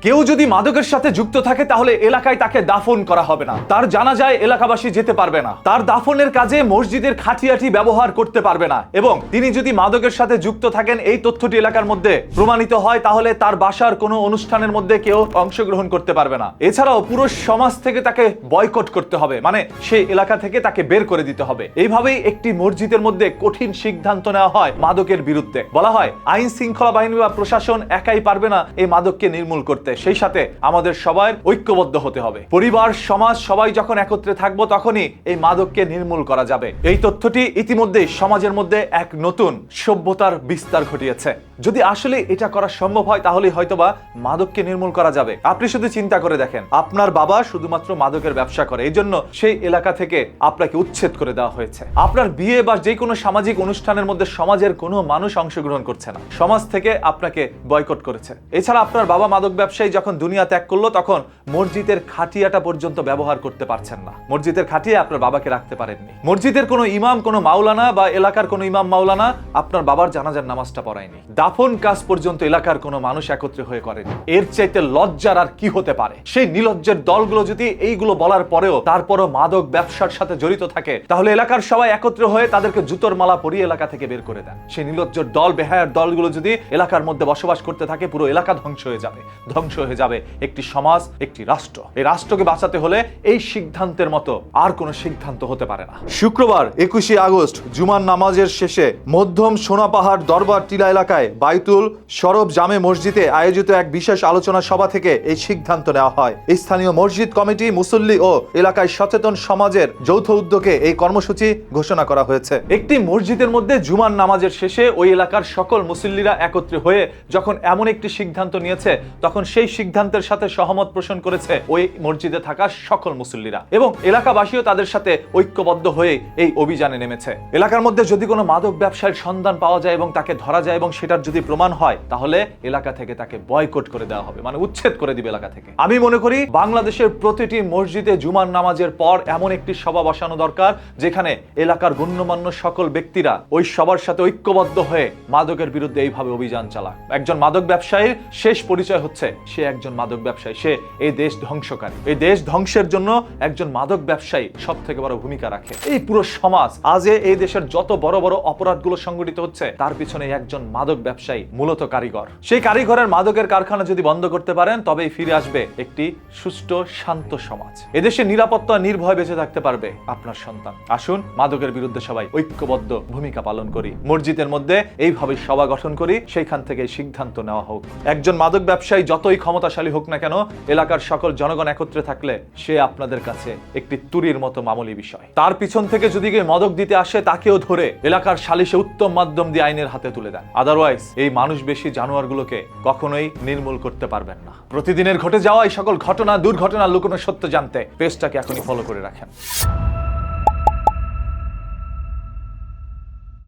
কেউ যদি মাদকের সাথে যুক্ত থাকে তাহলে এলাকায় তাকে দাফন করা হবে না, তার জানাজায় এলাকাবাসী যেতে পারবে না, তার দাফনের কাজে মসজিদের খাটিয়াটি ব্যবহার করতে পারবে না এবং তিনি যদি মাদকের সাথে যুক্ত থাকেন এই তথ্যটি এলাকার মধ্যে প্রমাণিত হয় তাহলে তার বাসার কোনো অনুষ্ঠানের মধ্যে কেউ অংশগ্রহণ করতে পারবে না। এছাড়াও পুরো সমাজ থেকে তাকে বয়কট করতে হবে, মানে সেই এলাকা থেকে তাকে বের করে দিতে হবে। এইভাবেই একটি মসজিদের মধ্যে কঠিন সিদ্ধান্ত নেওয়া হয় মাদকের বিরুদ্ধে। বলা হয় আইন শৃঙ্খলা বাহিনী বা প্রশাসন একাই পারবে না এই মাদককে নির্মূল করতে, সেই সাথে আমাদের সবাই ঐক্যবদ্ধ হতে হবে। পরিবার, সমাজ সবাই যখন একত্রে থাকবো তখনই এই মাদককে নির্মূল করা যাবে। এই তথ্যটি ইতিমধ্যেই সমাজের মধ্যে এক নতুন সভ্যতার বিস্তার ঘটিয়েছে। যদি আসলে এটা করা সম্ভব হয় তাহলে হয়তোবা মাদককে নির্মূল করা যাবে। আপনি শুধু চিন্তা করে দেখেন, আপনার বাবা শুধুমাত্র মাদকের ব্যবসা করে, এই জন্য সেই এলাকা থেকে আপনাকে উচ্ছেদ করে দেওয়া হয়েছে। আপনার বিয়ে বা যে কোনো সামাজিক অনুষ্ঠানের মধ্যে সমাজের কোনো মানুষ অংশগ্রহণ করছে না, সমাজ থেকে আপনাকে বয়কট করেছে। এছাড়া আপনার বাবা মাদক ব্যবসায়ী যখন দুনিয়া ত্যাগ করলো তখন মসজিদের খাটিয়াটা পর্যন্ত ব্যবহার করতে পারছেন না, মসজিদের খাটিয়া আপনার বাবাকে রাখতে পারেননি। মসজিদের কোনো ইমাম, কোনো মাওলানা বা এলাকার কোনো ইমাম মাওলানা আপনার বাবার জানাজার নামাজটা পড়ায়নি। দাফন কাজ পর্যন্ত এলাকার কোনো মানুষ একত্রে হয়ে করেনি। এর চাইতে লজ্জার আর কি হতে পারে? সেই নিলজ্জের দলগুলো যদি এইগুলো বলার পরেও তারপরও মাদক ব্যবসার সাথে জড়িত থাকে তাহলে এলাকার সবাই একত্রে হয়ে তাদেরকে জুতোর মালা পরিয়ে এলাকা থেকে বের করে দেন। সেই নিলজ্জের দল, বেহায়ার দলগুলো যদি এলাকার মধ্যে বসবাস করতে থাকে পুরো এলাকা ধ্বংস হয়ে যাবে, ধ্বংস হয়ে যাবে একটি সমাজ, একটি রাষ্ট্র। এই রাষ্ট্রকে বাঁচাতে হলে এই সিদ্ধান্তের মতো আর কোনো সিদ্ধান্ত হতে পারে না। শুক্রবার 21শে আগস্ট জুমার নামাজের শেষে মধ্যম সোনাপাহাড় দরবার টিলা এলাকায় বাইতুল শরফ জামে মসজিদে আয়োজিত এক বিশেষ আলোচনা সভা থেকে এই সিদ্ধান্ত নেওয়া হয়। স্থানীয় মসজিদ কমিটি, মুসল্লি ও এলাকায় সচেতন সমাজের যৌথ উদ্যোগে এই কর্মসূচি ঘোষণা করা হয়েছে। একটি মসজিদের মধ্যে জুমার নামাজের শেষে ওই এলাকার সকল মুসল্লিরা একত্রে হয়ে যখন এমন একটি সিদ্ধান্ত নিয়েছে তখন সেই সিদ্ধান্তের সাথে সহমত পোষণ করেছে ওই মসজিদে থাকা সকল মুসল্লিরা এবং এলাকাবাসীও তাদের সাথে ঐক্যবদ্ধ হয়ে এই অভিযানে নেমেছে। এলাকার মধ্যে যদি কোনো মাদক ব্যবসায়ীর সন্ধান পাওয়া যায় এবং তাকে ধরা যায় এবং সেটার যদি প্রমাণ হয় তাহলে এলাকা থেকে তাকে বয়কট করে দেওয়া হবে, মানে উচ্ছেদ করে দিবে এলাকা থেকে। আমি মনে করি বাংলাদেশের প্রতিটি মসজিদে জুমার নামাজের পর এমন একটি সভা বসানো দরকার যেখানে এলাকার গণ্যমান্য সকল ব্যক্তিরা ওই সবার সাথে ঐক্যবদ্ধ হয়ে মাদকের বিরুদ্ধে এইভাবে অভিযান চালাক। একজন মাদক ব্যবসায়ীর শেষ পরিচয় হচ্ছে সে একজন মাদক ব্যবসায়ী, সে এই দেশ ধ্বংসকারী। এই দেশ ধ্বংসের জন্য একজন মাদক ব্যবসায়ী সব থেকে বড় ভূমিকা রাখে। এই পুরো সমাজ, আজ এই দেশের যত বড় বড় অপরাধগুলো সংঘটিত হচ্ছে তার পিছনে একজন মাদক ব্যবসায়ী মূলত কারিগর। সেই কারিগরের মাদকের কারখানা যদি বন্ধ করতে পারেন তবেই ফিরে আসবে একটি সুষ্ঠু শান্ত সমাজ। এদেশে নিরাপত্তা নির্ভয় বেঁচে থাকতে পারবে আপনার সন্তান। আসুন মাদকের বিরুদ্ধে সবাই ঐক্যবদ্ধ ভূমিকা পালন করি, মসজিদের মধ্যে এইভাবে সভা গঠন করি, সেইখান থেকে সিদ্ধান্ত নেওয়া হোক। একজন মাদক ব্যবসায়ী যতই ক্ষমতাশালী হোক না কেন, এলাকার সকল জনগণ একত্রে থাকলে সে আপনাদের কাছে একটি তুরির মতো মামুলি বিষয়। তার পিছন থেকে যদি কেউ মাদক দিতে আসে তাকেও ধরে এলাকার সালিশে উত্তম মাধ্যম দিয়ে আইনের হাতে তুলে দেন। আদারওয়াইজ এই মানুষ বেশি জানোয়ারগুলোকে কখনোই নির্মূল করতে পারবেন না। প্রতিদিনের ঘটে যাওয়া এই সকল ঘটনা, দুর্ঘটনা, লুকোনো সত্য জানতে পেজটাকে এখনই ফলো করে রাখেন।